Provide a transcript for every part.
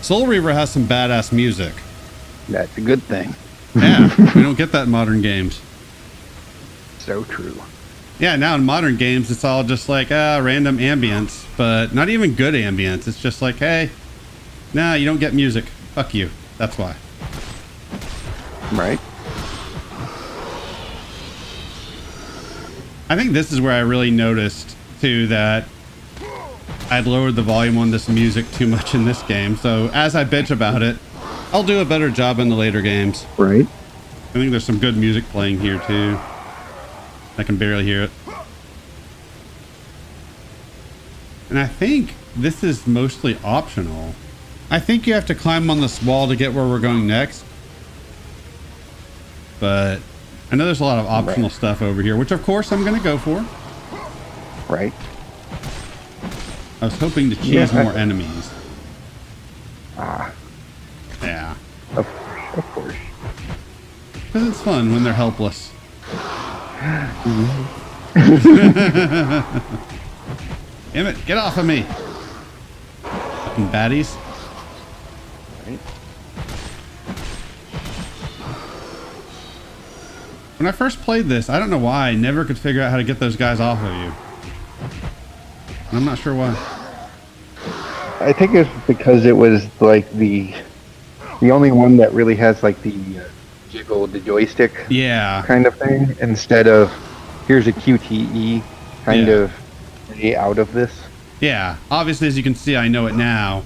Soul Reaver has some badass music. That's a good thing. Yeah, we don't get that in modern games. So true. Yeah, now in modern games, it's all just like random ambience, but not even good ambience. It's just like, hey, nah, you don't get music. Fuck you. That's why. Right. I think this is where I really noticed, too, that I'd lowered the volume on this music too much in this game. So as I bitch about it, I'll do a better job in the later games. Right. I think there's some good music playing here, too. I can barely hear it. And I think this is mostly optional. I think you have to climb on this wall to get where we're going next. But I know there's a lot of optional stuff over here, which of course I'm going to go for. Right. I was hoping to cheese more enemies. Ah. Yeah. Of course. Because it's fun when they're helpless. Damn it, get off of me. Fucking baddies. Right. When I first played this, I don't know why, I never could figure out how to get those guys off of you. And I'm not sure why. I think it's because it was like the only one that really has like the jiggle the joystick kind of thing instead of here's a QTE kind of way out of this. Yeah, obviously as you can see, I know it now.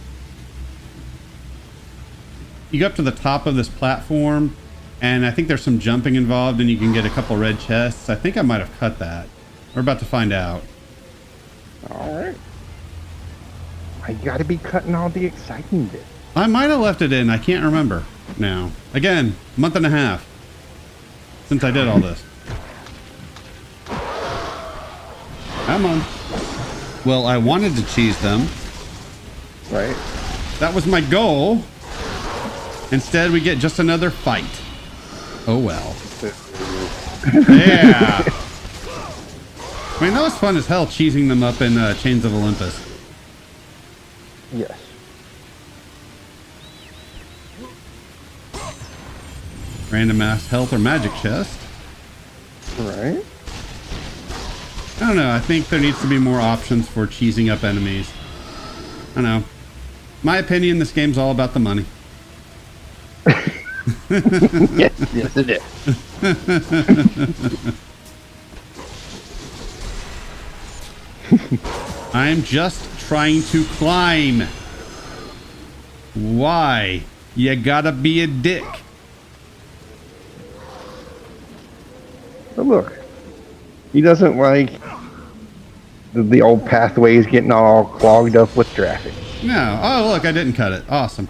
You go up to the top of this platform and I think there's some jumping involved and you can get a couple red chests. I think I might have cut that. We're about to find out. Alright. I gotta be cutting all the exciting bits. I might have left it in. I can't remember now. Again, month and a half since I did all this. Come on. Well, I wanted to cheese them. Right. That was my goal. Instead, we get just another fight. Oh, well. Yeah. I mean, that was fun as hell, cheesing them up in Chains of Olympus. Yes. Random ass health or magic chest. Right. I don't know. I think there needs to be more options for cheesing up enemies. I don't know. My opinion, this game's all about the money. yes, it is. I'm just trying to climb. Why? You gotta be a dick. But look, he doesn't like the old pathways getting all clogged up with traffic. No. Oh, look, I didn't cut it. Awesome.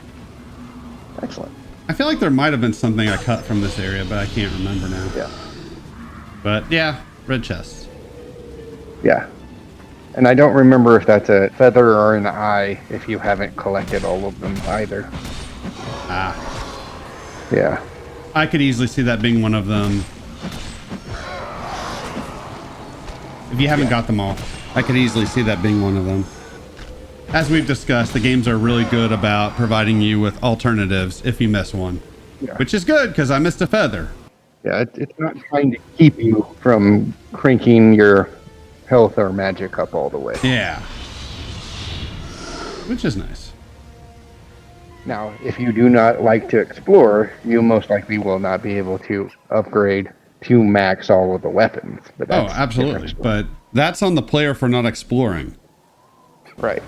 Excellent. I feel like there might have been something I cut from this area, but I can't remember now. Yeah. But yeah, red chests. Yeah. And I don't remember if that's a feather or an eye if you haven't collected all of them either. Ah. Yeah. I could easily see that being one of them. If you haven't got them all, I could easily see that being one of them. As we've discussed, the games are really good about providing you with alternatives if you miss one. Yeah. Which is good, because I missed a feather. Yeah, it's not trying to keep you from cranking your health or magic up all the way. Yeah. Which is nice. Now, if you do not like to explore, you most likely will not be able to upgrade to max all of the weapons. But that's absolutely. But that's on the player for not exploring. Right.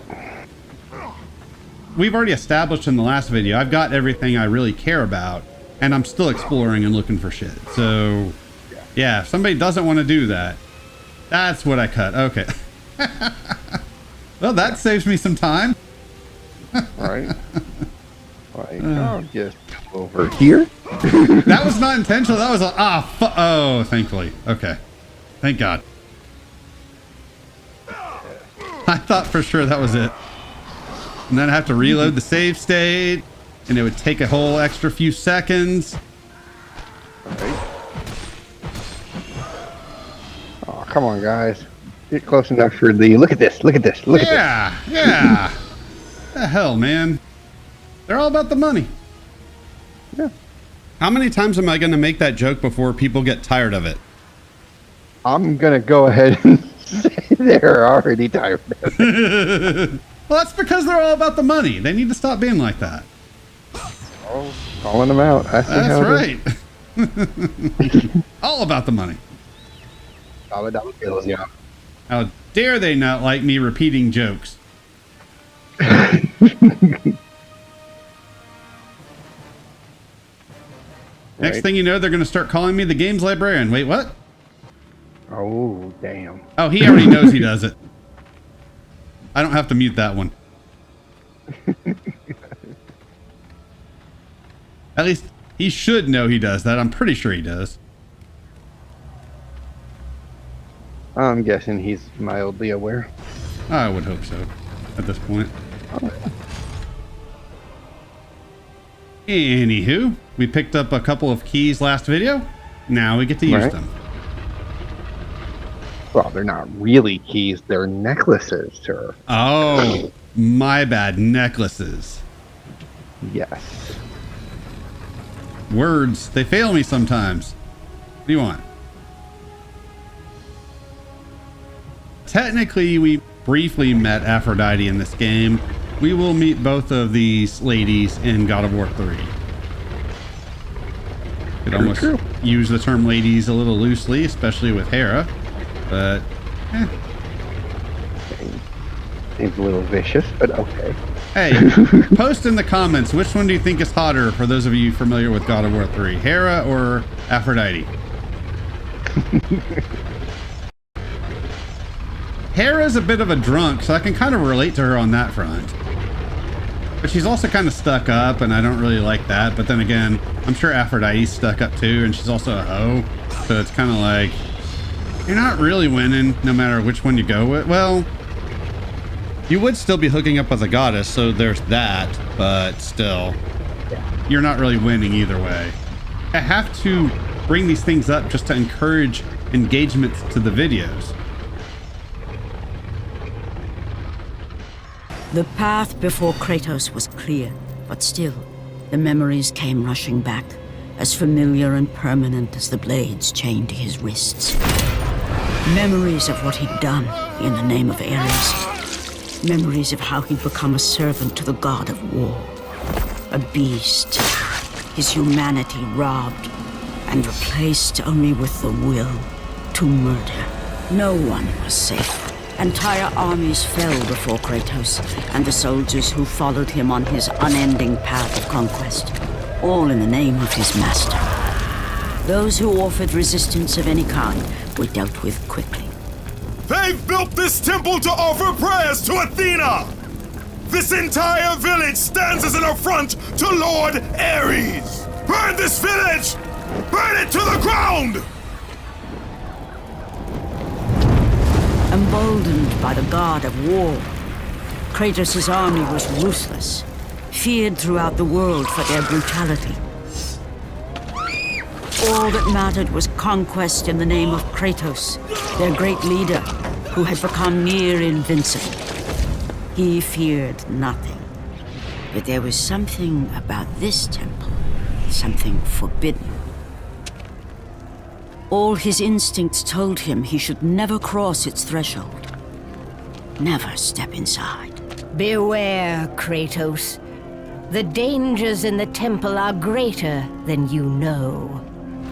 We've already established in the last video, I've got everything I really care about, and I'm still exploring and looking for shit. So, yeah, if somebody doesn't want to do that, that's what I cut. Okay. Well, that saves me some time. Right. Like, I'll just go over here. That was not intentional. That was a... oh, thankfully. Okay. Thank God. I thought for sure that was it. And then I have to reload the save state, and it would take a whole extra few seconds. Right. Oh, come on, guys. Get close enough for the... Look at this. Look at this. Look at this. Yeah. The hell, man. They're all about the money. Yeah. How many times am I going to make that joke before people get tired of it? I'm going to go ahead and say they're already tired of it. Well, that's because they're all about the money. They need to stop being like that. Oh, calling them out. I see That's how right. All about the money. $1 bills, yeah. How dare they not like me repeating jokes? Next thing you know, they're going to start calling me the games librarian. Wait, what? Oh, damn. Oh, he already knows he does it. I don't have to mute that one. At least he should know he does that. I'm pretty sure he does. I'm guessing he's mildly aware. I would hope so at this point. Anywho, we picked up a couple of keys last video. Now we get to use them. Well, they're not really keys. They're necklaces, sir. Oh, my bad. Necklaces. Yes. Words, they fail me sometimes. What do you want? Technically, we briefly met Aphrodite in this game. We will meet both of these ladies in God of War 3. Could almost use the term ladies a little loosely, especially with Hera, but Seems a little vicious, but okay. Hey, post in the comments, which one do you think is hotter for those of you familiar with God of War 3? Hera or Aphrodite? Hera's a bit of a drunk, so I can kind of relate to her on that front. But she's also kind of stuck up, and I don't really like that. But then again, I'm sure Aphrodite's stuck up too, and she's also a hoe. So it's kind of like, you're not really winning no matter which one you go with. Well, you would still be hooking up with a goddess, so there's that, but still, you're not really winning either way. I have to bring these things up just to encourage engagement to the videos. The path before Kratos was clear, but still, the memories came rushing back, as familiar and permanent as the blades chained to his wrists. Memories of what he'd done in the name of Ares. Memories of how he'd become a servant to the god of war. A beast, his humanity robbed and replaced only with the will to murder. No one was safe. Entire armies fell before Kratos and the soldiers who followed him on his unending path of conquest, all in the name of his master. Those who offered resistance of any kind were dealt with quickly. They've built this temple to offer prayers to Athena! This entire village stands as an affront to Lord Ares! Burn this village! Burn it to the ground! Emboldened by the god of war, Kratos' army was ruthless, feared throughout the world for their brutality. All that mattered was conquest in the name of Kratos, their great leader, who had become near invincible. He feared nothing. But there was something about this temple, something forbidden. All his instincts told him he should never cross its threshold. Never step inside. Beware, Kratos. The dangers in the temple are greater than you know.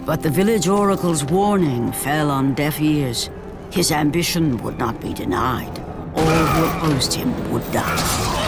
But the village oracle's warning fell on deaf ears. His ambition would not be denied. All who opposed him would die.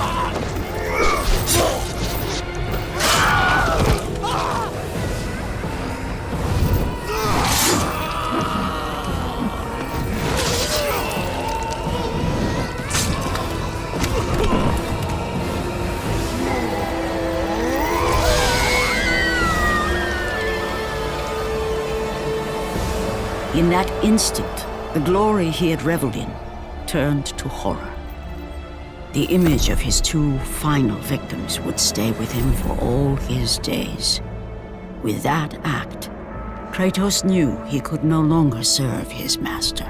In that instant, the glory he had reveled in turned to horror. The image of his two final victims would stay with him for all his days. With that act, Kratos knew he could no longer serve his master.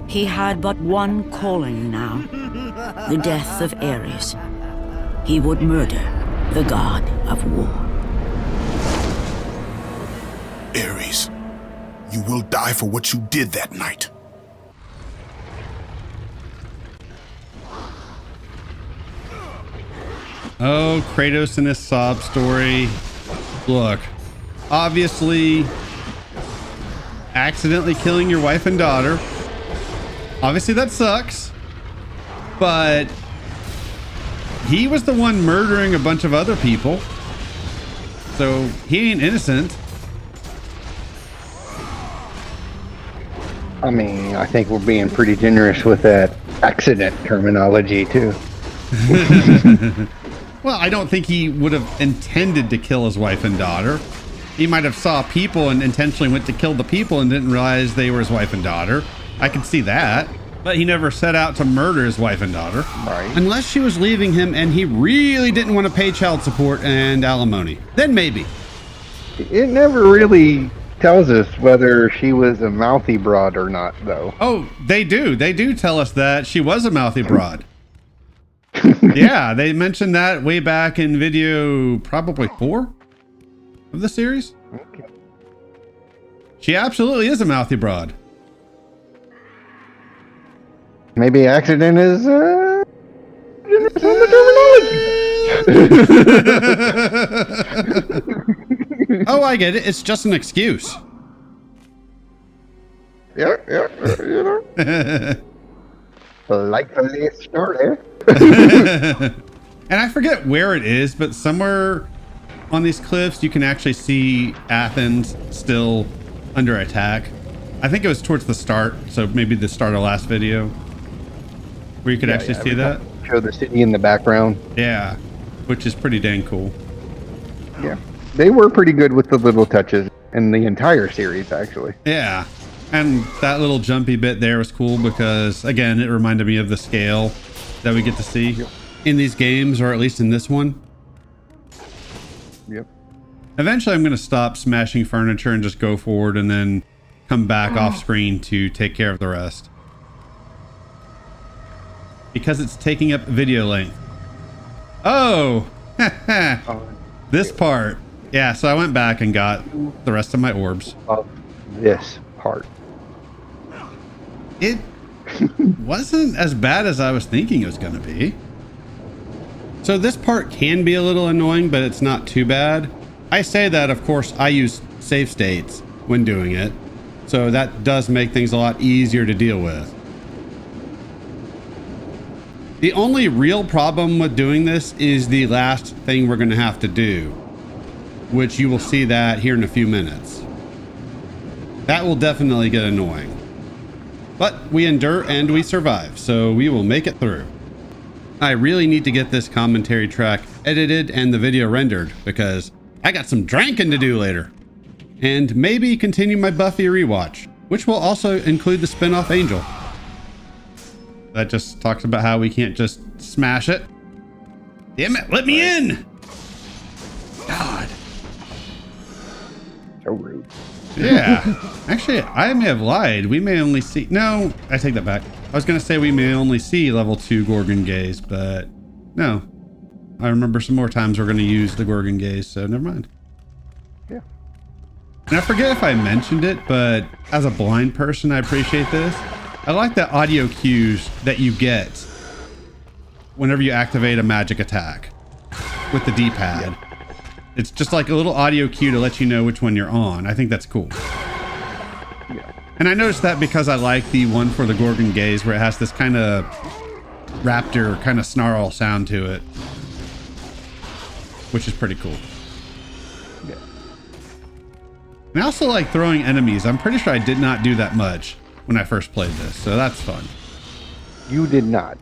He had but one calling now, the death of Ares. he would murder the god of war. Ares, you will die for what you did that night. Oh, Kratos and his sob story. Look, obviously, accidentally killing your wife and daughter. Obviously, that sucks. But he was the one murdering a bunch of other people. So he ain't innocent. I mean, I think we're being pretty generous with that accident terminology, too. Well, I don't think he would have intended to kill his wife and daughter. He might have saw people and intentionally went to kill the people and didn't realize they were his wife and daughter. I can see that. But he never set out to murder his wife and daughter. Right. Unless she was leaving him and he really didn't want to pay child support and alimony. Then maybe. It never really tells us whether she was a mouthy broad or not, though. Oh, they do. They do tell us that she was a mouthy broad. Yeah, they mentioned that way back in video probably 4 of the series. Okay. She absolutely is a mouthy broad. Maybe accident is generous on the terminology. Oh, I get it. It's just an excuse. Yeah, you know. Like the last story. And I forget where it is, but somewhere on these cliffs you can actually see Athens still under attack. I think it was towards the start, so maybe the start of last video where you could actually see that. Show the city in the background. Yeah, which is pretty dang cool. Yeah, they were pretty good with the little touches in the entire series, actually. Yeah, and that little jumpy bit there was cool because, again, it reminded me of the scale that we get to see in these games, or at least in this one. Yep. Eventually, I'm going to stop smashing furniture and just go forward and then come back off screen to take care of the rest. Because it's taking up video length. Oh! This part. Yeah, so I went back and got the rest of my orbs. Of this part. It wasn't as bad as I was thinking it was going to be. So this part can be a little annoying, but it's not too bad. I say that, of course, I use save states when doing it. So that does make things a lot easier to deal with. The only real problem with doing this is the last thing we're going to have to do, which you will see that here in a few minutes. That will definitely get annoying. But we endure and we survive, so we will make it through. I really need to get this commentary track edited and the video rendered because I got some drinking to do later. And maybe continue my Buffy rewatch, which will also include the spin-off Angel. That just talks about how we can't just smash it. Damn it, let me in! God. So rude. Yeah. Actually, I may have lied. We may only see... No, I take that back. I was going to say we may only see level 2 Gorgon Gaze, but no. I remember some more times we're going to use the Gorgon Gaze, so never mind. Yeah. And I forget if I mentioned it, but as a blind person, I appreciate this. I like the audio cues that you get whenever you activate a magic attack with the D-pad. Yeah. It's just like a little audio cue to let you know which one you're on. I think that's cool. Yeah. And I noticed that because I like the one for the Gorgon Gaze where it has this kind of raptor kind of snarl sound to it, which is pretty cool. Yeah. And I also like throwing enemies. I'm pretty sure I did not do that much when I first played this, so that's fun. You did not.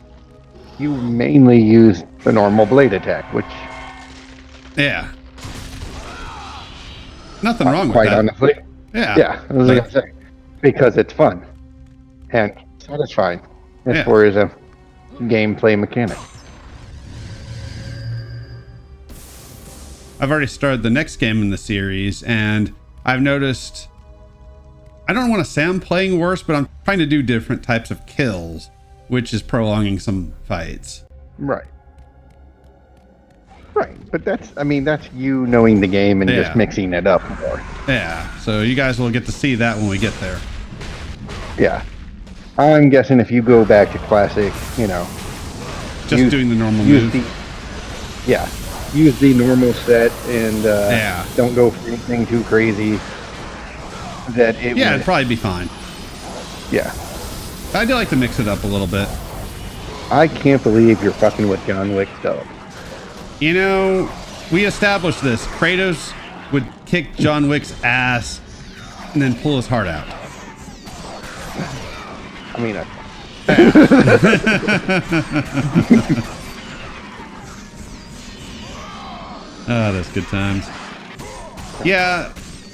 You mainly used the normal blade attack, which... Yeah. Nothing wrong with quite that. Honestly. Yeah. Yeah, I was gonna say, because it's fun and satisfying as far as a gameplay mechanic. I've already started the next game in the series, and I've noticed, I don't want to say I'm playing worse, but I'm trying to do different types of kills, which is prolonging some fights. Right. But that's you knowing the game and just mixing it up more. Yeah, so you guys will get to see that when we get there. Yeah. I'm guessing if you go back to classic, just doing the normal move. Use the normal set and don't go for anything too crazy. It'd probably be fine. Yeah. I do like to mix it up a little bit. I can't believe you're fucking with John Wick's dog. We established this. Kratos would kick John Wick's ass and then pull his heart out. That's good times. Yeah,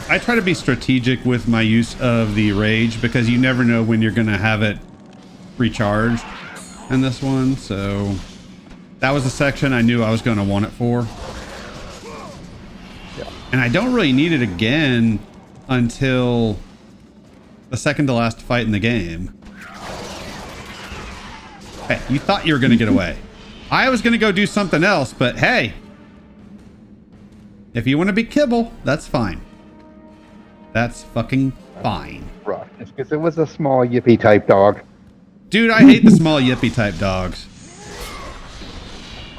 I try to be strategic with my use of the rage because you never know when you're going to have it recharged in this one. So that was the section I knew I was going to want it for. Yeah. And I don't really need it again until the second to last fight in the game. Hey, you thought you were going to get away. I was going to go do something else, but hey, if you want to be kibble, that's fine. That's fucking fine. Right. It's because it was a small yippy type dog. Dude, I hate the small yippy type dogs.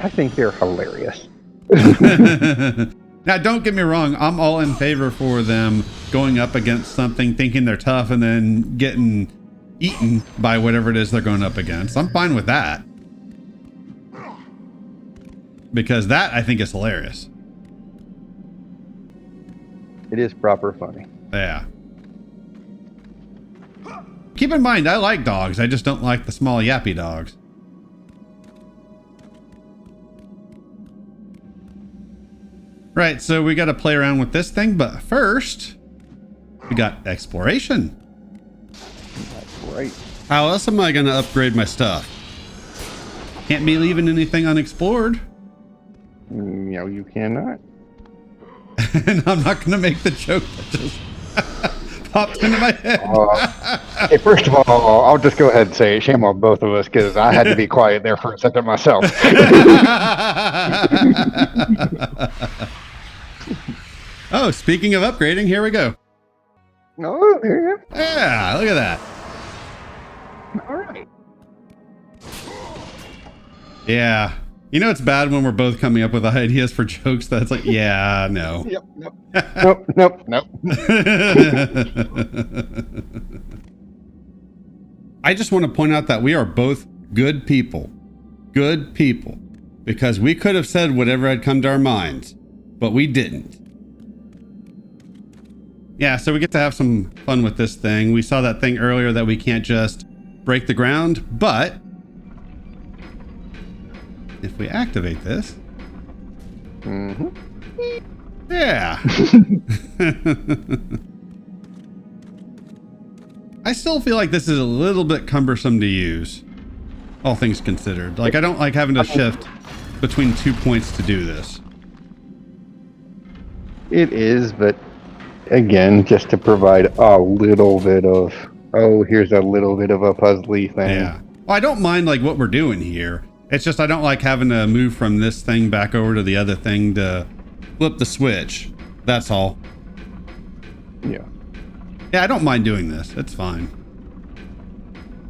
I think they're hilarious. Now, don't get me wrong. I'm all in favor for them going up against something, thinking they're tough, and then getting eaten by whatever it is they're going up against. I'm fine with that. Because that, I think, is hilarious. It is proper funny. Yeah. Keep in mind, I like dogs. I just don't like the small yappy dogs. Right, so we got to play around with this thing, but first, we got exploration. That's right. How else am I going to upgrade my stuff? Can't be leaving anything unexplored. No, you cannot. And I'm not going to make the joke that just popped into my head. Hey, first of all, I'll just go ahead and say shame on both of us because I had to be quiet there for a second myself. Oh, speaking of upgrading, here we go. Oh, there you go. Yeah, look at that. All right. Yeah. You know it's bad when we're both coming up with ideas for jokes that's like, yeah, no. Yep, nope. I just want to point out that we are both good people. Good people. Because we could have said whatever had come to our minds, but we didn't. Yeah, so we get to have some fun with this thing. We saw that thing earlier that we can't just break the ground, but if we activate this, yeah. I still feel like this is a little bit cumbersome to use, all things considered. Like, I don't like having to shift between 2 points to do this. It is, but again, just to provide a little bit of, here's a little bit of a puzzly thing. Yeah. Well, I don't mind like what we're doing here. It's just I don't like having to move from this thing back over to the other thing to flip the switch. That's all. Yeah. Yeah, I don't mind doing this. It's fine.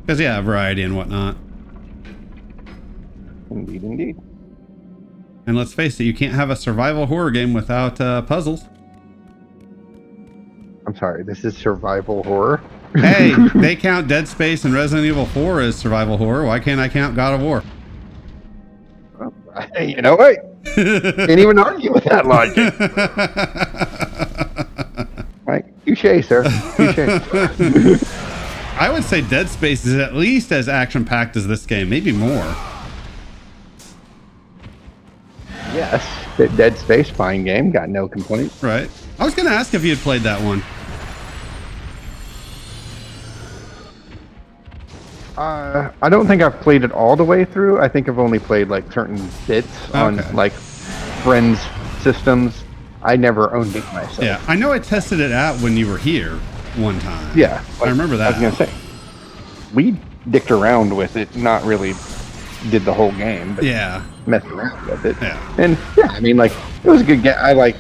Because, yeah, variety and whatnot. Indeed. And let's face it, you can't have a survival horror game without puzzles. I'm sorry, this is survival horror? Hey, they count Dead Space and Resident Evil 4 as survival horror. Why can't I count God of War? You know what? Can't even argue with that logic. Right? Touché, sir. Touché. I would say Dead Space is at least as action-packed as this game, maybe more. Yes, the Dead Space, fine game. Got no complaints. Right. I was going to ask if you had played that one. I don't think I've played it all the way through. I think I've only played like certain bits on like friends' systems. I never owned it myself. Yeah, I know I tested it out when you were here one time. Yeah, I remember that. I was gonna say we dicked around with it, not really did the whole game, but yeah, messed around with it. Yeah. And yeah, I mean, like, it was a good game. I like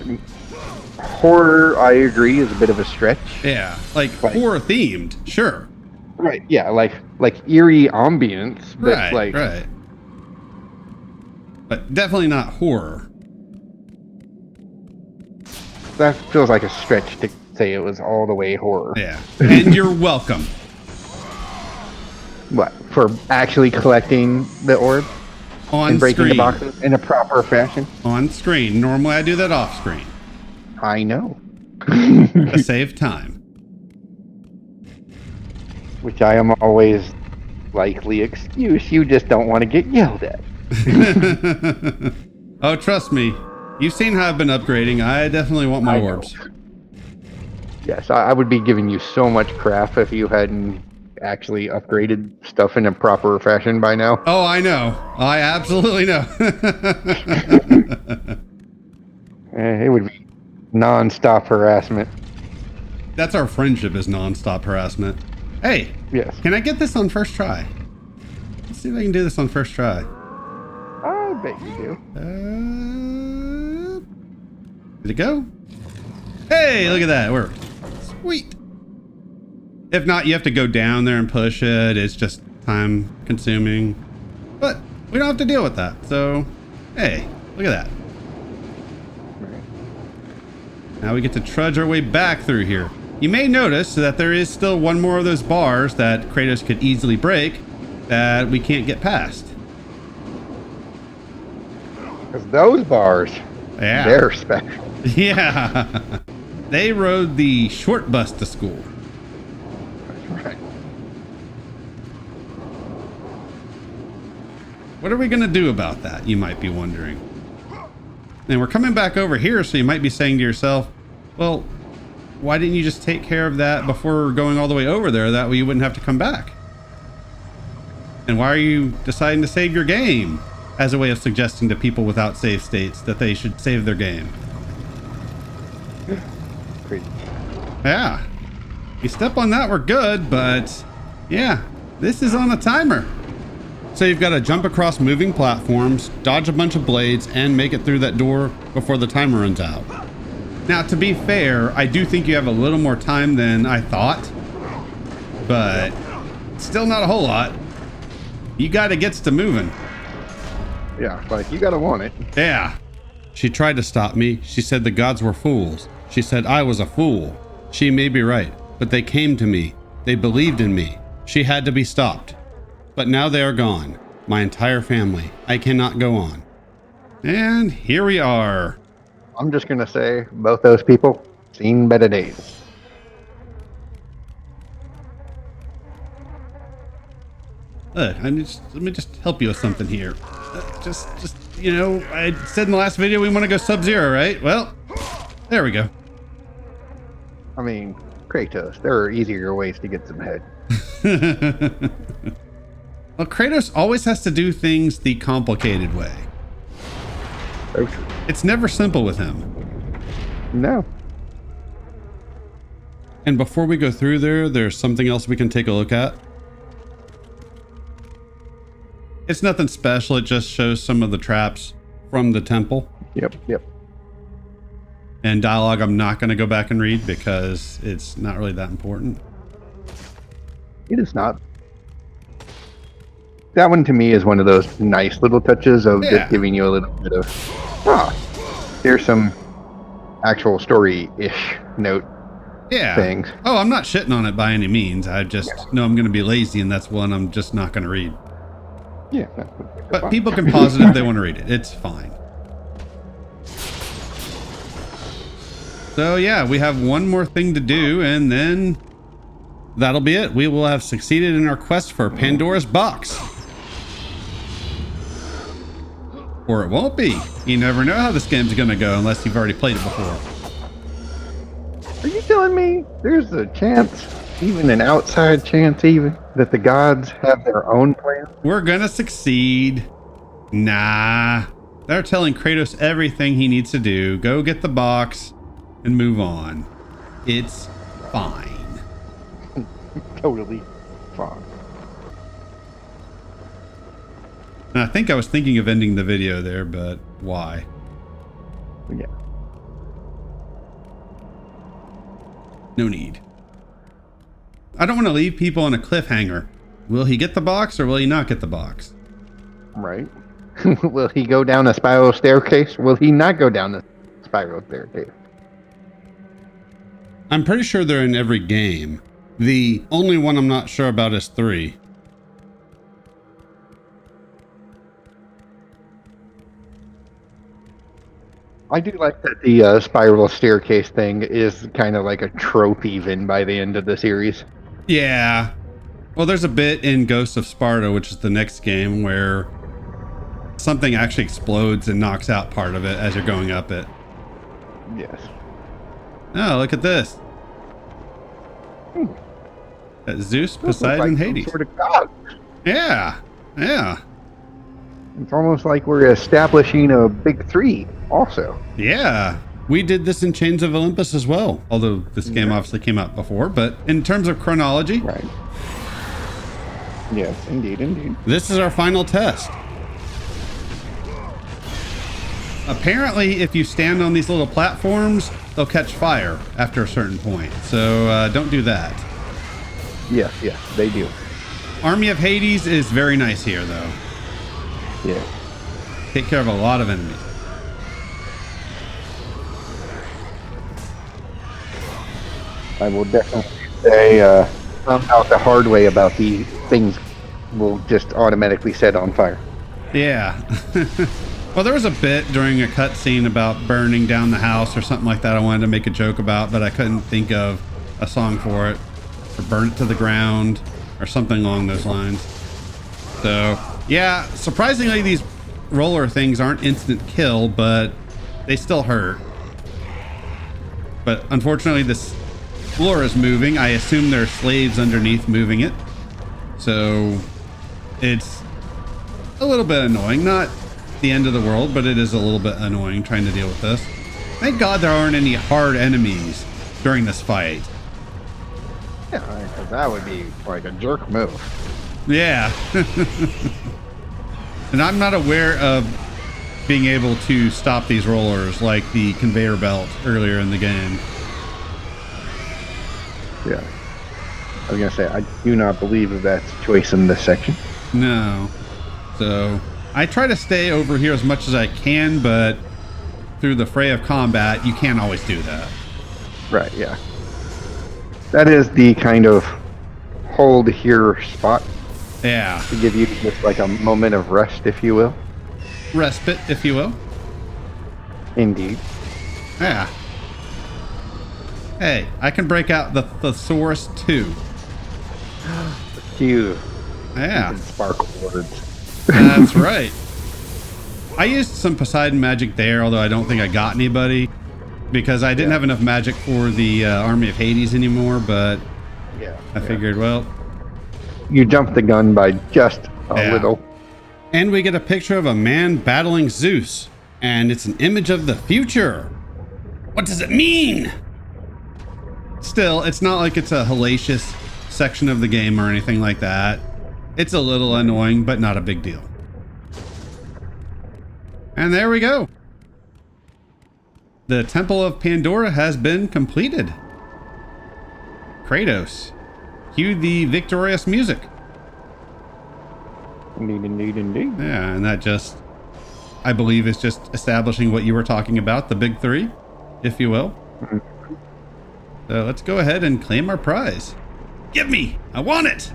horror. I agree, is a bit of a stretch. Yeah, like horror themed, sure. Right. Yeah, like eerie ambience, but right. But definitely not horror. That feels like a stretch to say it was all the way horror. Yeah, and you're welcome. What, for actually collecting the orb on and breaking screen. the boxes in a proper fashion? On screen. Normally I do that off screen. I know. To save time. Which I am always likely excuse. You just don't want to get yelled at. Oh, trust me. You've seen how I've been upgrading. I definitely want my orbs. Yes, I would be giving you so much crap if you hadn't actually upgraded stuff in a proper fashion by now. Oh, I know. I absolutely know. It would be non-stop harassment. That's our friendship, is non-stop harassment. Hey, yes. Can I get this on first try? Let's see if I can do this on first try. I bet you do. Did it go? Hey, look at that. It worked. Sweet. If not, you have to go down there and push it. It's just time consuming. But we don't have to deal with that. So, hey, look at that. Now we get to trudge our way back through here. You may notice that there is still one more of those bars that Kratos could easily break that we can't get past. Because those bars, they're special. Yeah. They rode the short bus to school. That's right. What are we going to do about that, you might be wondering. And we're coming back over here, so you might be saying to yourself, well, why didn't you just take care of that before going all the way over there? That way you wouldn't have to come back. And why are you deciding to save your game as a way of suggesting to people without save states that they should save their game? Crazy. Yeah. You step on that, we're good, but yeah, this is on a timer. So you've got to jump across moving platforms, dodge a bunch of blades, and make it through that door before the timer runs out. Now, to be fair, I do think you have a little more time than I thought, but still not a whole lot. You got to get to moving. Yeah, like, you got to want it. Yeah. She tried to stop me. She said the gods were fools. She said I was a fool. She may be right, but they came to me. They believed in me. She had to be stopped. But now they are gone. My entire family. I cannot go on. And here we are. I'm just going to say, both those people, seen better days. Look, let me just help you with something here. Just, you know, I said in the last video we want to go Sub-Zero, right? Well, there we go. I mean, Kratos, there are easier ways to get some head. Well, Kratos always has to do things the complicated way. So true. It's never simple with him. No. And before we go through there's something else we can take a look at. It's nothing special, it just shows some of the traps from the temple. Yep. And dialogue I'm not going to go back and read because it's not really that important. It is not. That one to me is one of those nice little touches of just giving you a little bit of, here's some actual story-ish note things. Oh, I'm not shitting on it by any means. I just know I'm going to be lazy, and that's one I'm just not going to read. Yeah. But people can pause it if they want to read it. It's fine. So yeah, we have one more thing to do, and then that'll be it. We will have succeeded in our quest for Pandora's box. Or it won't be. You never know how this game's gonna go unless you've already played it before. Are you telling me there's a chance, even an outside chance even, that the gods have their own plan? We're gonna succeed. Nah. They're telling Kratos everything he needs to do. Go get the box and move on. It's fine. Totally fine. And I think I was thinking of ending the video there, but why? Yeah. No need. I don't want to leave people on a cliffhanger. Will he get the box or will he not get the box? Right. Will he go down a spiral staircase? Will he not go down a spiral staircase? I'm pretty sure they're in every game. The only one I'm not sure about is 3. I do like that the spiral staircase thing is kind of like a trope even by the end of the series. Yeah. Well, there's a bit in Ghost of Sparta, which is the next game, where something actually explodes and knocks out part of it as you're going up it. Yes. Oh, look at this. Zeus, Poseidon, like Hades. Sort of god. Yeah. Yeah. It's almost like we're establishing a big 3 also. Yeah. We did this in Chains of Olympus as well, although this game obviously came out before, but in terms of chronology, right. Yes, indeed. This is our final test. Apparently, if you stand on these little platforms, they'll catch fire after a certain point. So don't do that. Yes, they do. Army of Hades is very nice here, though. Yeah. Take care of a lot of enemies. I will definitely say found out the hard way about these things will just automatically set on fire. Yeah. Well, there was a bit during a cutscene about burning down the house or something like that I wanted to make a joke about, but I couldn't think of a song for it. Or burn it to the ground or something along those lines. So, yeah, surprisingly, these roller things aren't instant kill, but they still hurt. But unfortunately, this floor is moving. I assume there are slaves underneath moving it. So it's a little bit annoying. Not the end of the world, but it is a little bit annoying trying to deal with this. Thank God there aren't any hard enemies during this fight. Yeah, because that would be like a jerk move. Yeah. And I'm not aware of being able to stop these rollers like the conveyor belt earlier in the game. Yeah. I was going to say, I do not believe that that's a choice in this section. No. So I try to stay over here as much as I can, but through the fray of combat, you can't always do that. Right, yeah. That is the kind of hold here spot. Yeah. To give you just like a moment of rest, if you will. Respite, if you will. Indeed. Yeah. Hey, I can break out the thesaurus too. You. Yeah. Sparkle words. That's right. I used some Poseidon magic there, although I don't think I got anybody because I didn't have enough magic for the Army of Hades anymore, but I figured, well... You jumped the gun by just a little. And we get a picture of a man battling Zeus, and it's an image of the future. What does it mean? Still, it's not like it's a hellacious section of the game or anything like that. It's a little annoying, but not a big deal. And there we go. The Temple of Pandora has been completed. Kratos, cue the victorious music. Indeed. Yeah, and that just, I believe, is just establishing what you were talking about, the big 3, if you will. So let's go ahead and claim our prize. Give me! I want it!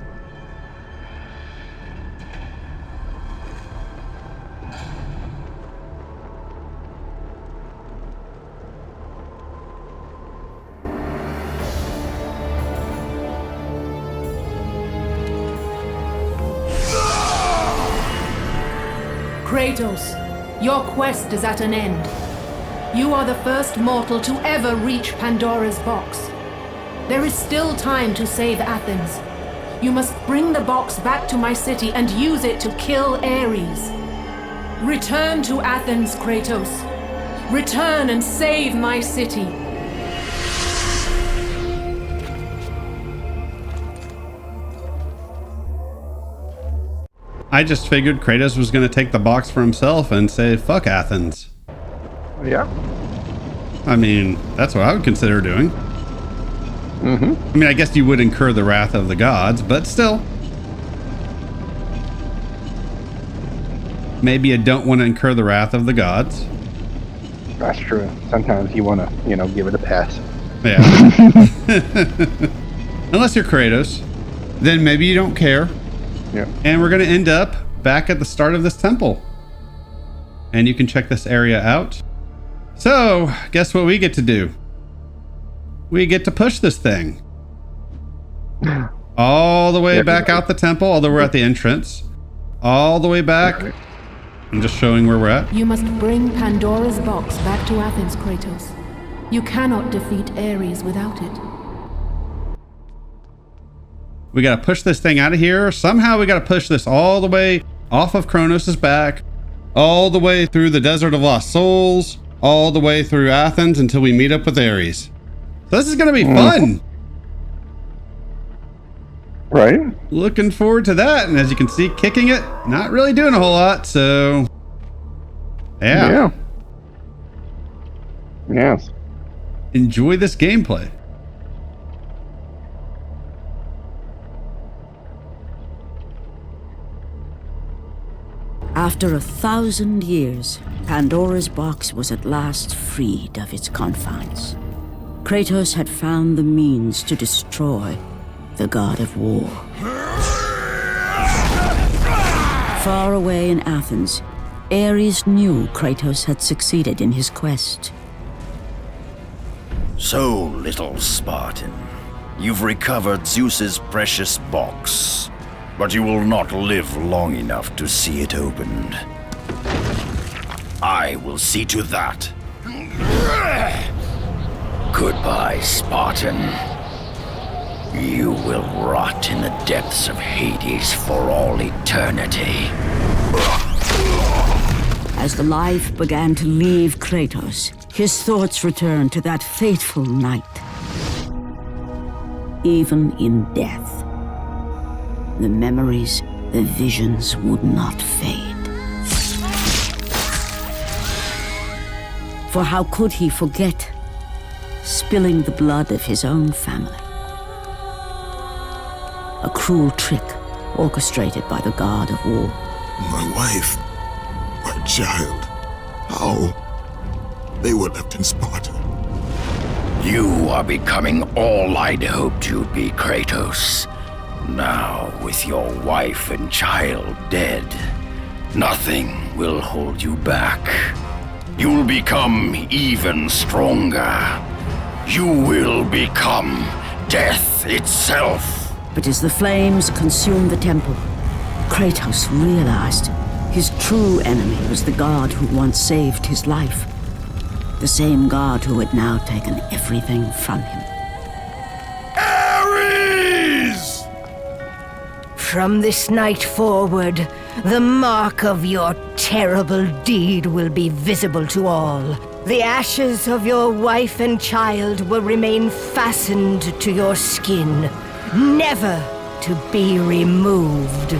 Kratos, your quest is at an end. You are the first mortal to ever reach Pandora's box. There is still time to save Athens. You must bring the box back to my city and use it to kill Ares. Return to Athens, Kratos. Return and save my city. I just figured Kratos was going to take the box for himself and say, fuck Athens. Yeah. I mean, that's what I would consider doing. Mm-hmm. I mean, I guess you would incur the wrath of the gods, but still. Maybe you don't want to incur the wrath of the gods. That's true. Sometimes you want to, give it a pass. Yeah. Unless you're Kratos, then maybe you don't care. Yeah. And we're going to end up back at the start of this temple. And you can check this area out. So, guess what we get to do? We get to push this thing. All the way back out the temple, although we're at the entrance. All the way back. I'm just showing where we're at. You must bring Pandora's box back to Athens, Kratos. You cannot defeat Ares without it. We got to push this thing out of here. Somehow we got to push this all the way off of Kronos' back, all the way through the Desert of Lost Souls, all the way through Athens until we meet up with Ares. So this is going to be fun. Right. Looking forward to that. And as you can see, kicking it, not really doing a whole lot. So, yeah. Yes. Enjoy this gameplay. After 1,000 years, Pandora's box was at last freed of its confines. Kratos had found the means to destroy the god of war. Far away in Athens, Ares knew Kratos had succeeded in his quest. So, little Spartan, you've recovered Zeus's precious box, but you will not live long enough to see it opened. I will see to that. Goodbye, Spartan. You will rot in the depths of Hades for all eternity. As the life began to leave Kratos, his thoughts returned to that fateful night. Even in death, the memories, the visions would not fade. For how could he forget spilling the blood of his own family? A cruel trick orchestrated by the god of war. My wife, my child, how? They were left in Sparta. You are becoming all I'd hoped you'd be, Kratos. Now, with your wife and child dead, nothing will hold you back. You'll become even stronger. You will become death itself. But as the flames consumed the temple, Kratos realized his true enemy was the god who once saved his life. The same god who had now taken everything from him. Ares! From this night forward, the mark of your terrible deed will be visible to all. The ashes of your wife and child will remain fastened to your skin, never to be removed.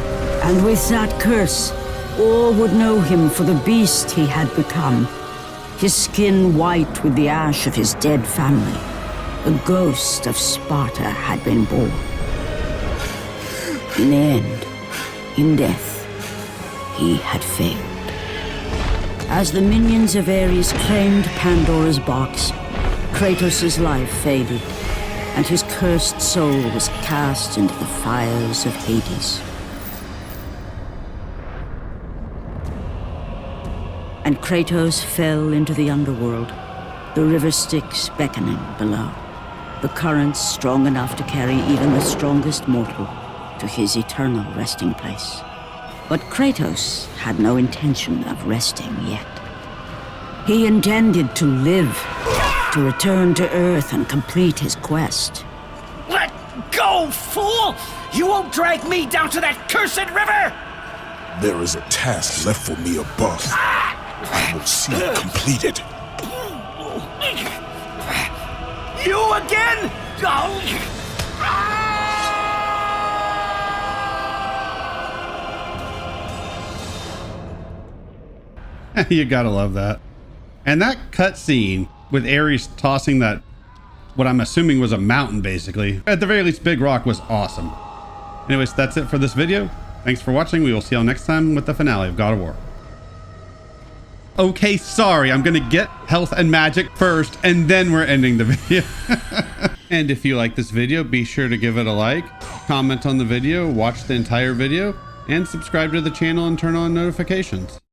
And with that curse, all would know him for the beast he had become. His skin white with the ash of his dead family. The ghost of Sparta had been born. In the end, in death, he had failed. As the minions of Ares claimed Pandora's box, Kratos' life faded, and his cursed soul was cast into the fires of Hades. And Kratos fell into the underworld, the river Styx beckoning below, the currents strong enough to carry even the strongest mortal to his eternal resting place. But Kratos had no intention of resting yet. He intended to live, to return to Earth and complete his quest. Let go, fool! You won't drag me down to that cursed river! There is a task left for me above. I will see it completed. You again? You gotta love that. And that cutscene with Ares tossing that, what I'm assuming was a mountain basically, at the very least big rock, was awesome. Anyways, that's it for this video. Thanks for watching. We will see y'all next time with the finale of God of War. Okay, sorry, I'm gonna get health and magic first, and then we're ending the video. And if you like this video, be sure to give it a like, comment on the video, watch the entire video, and subscribe to the channel and turn on notifications.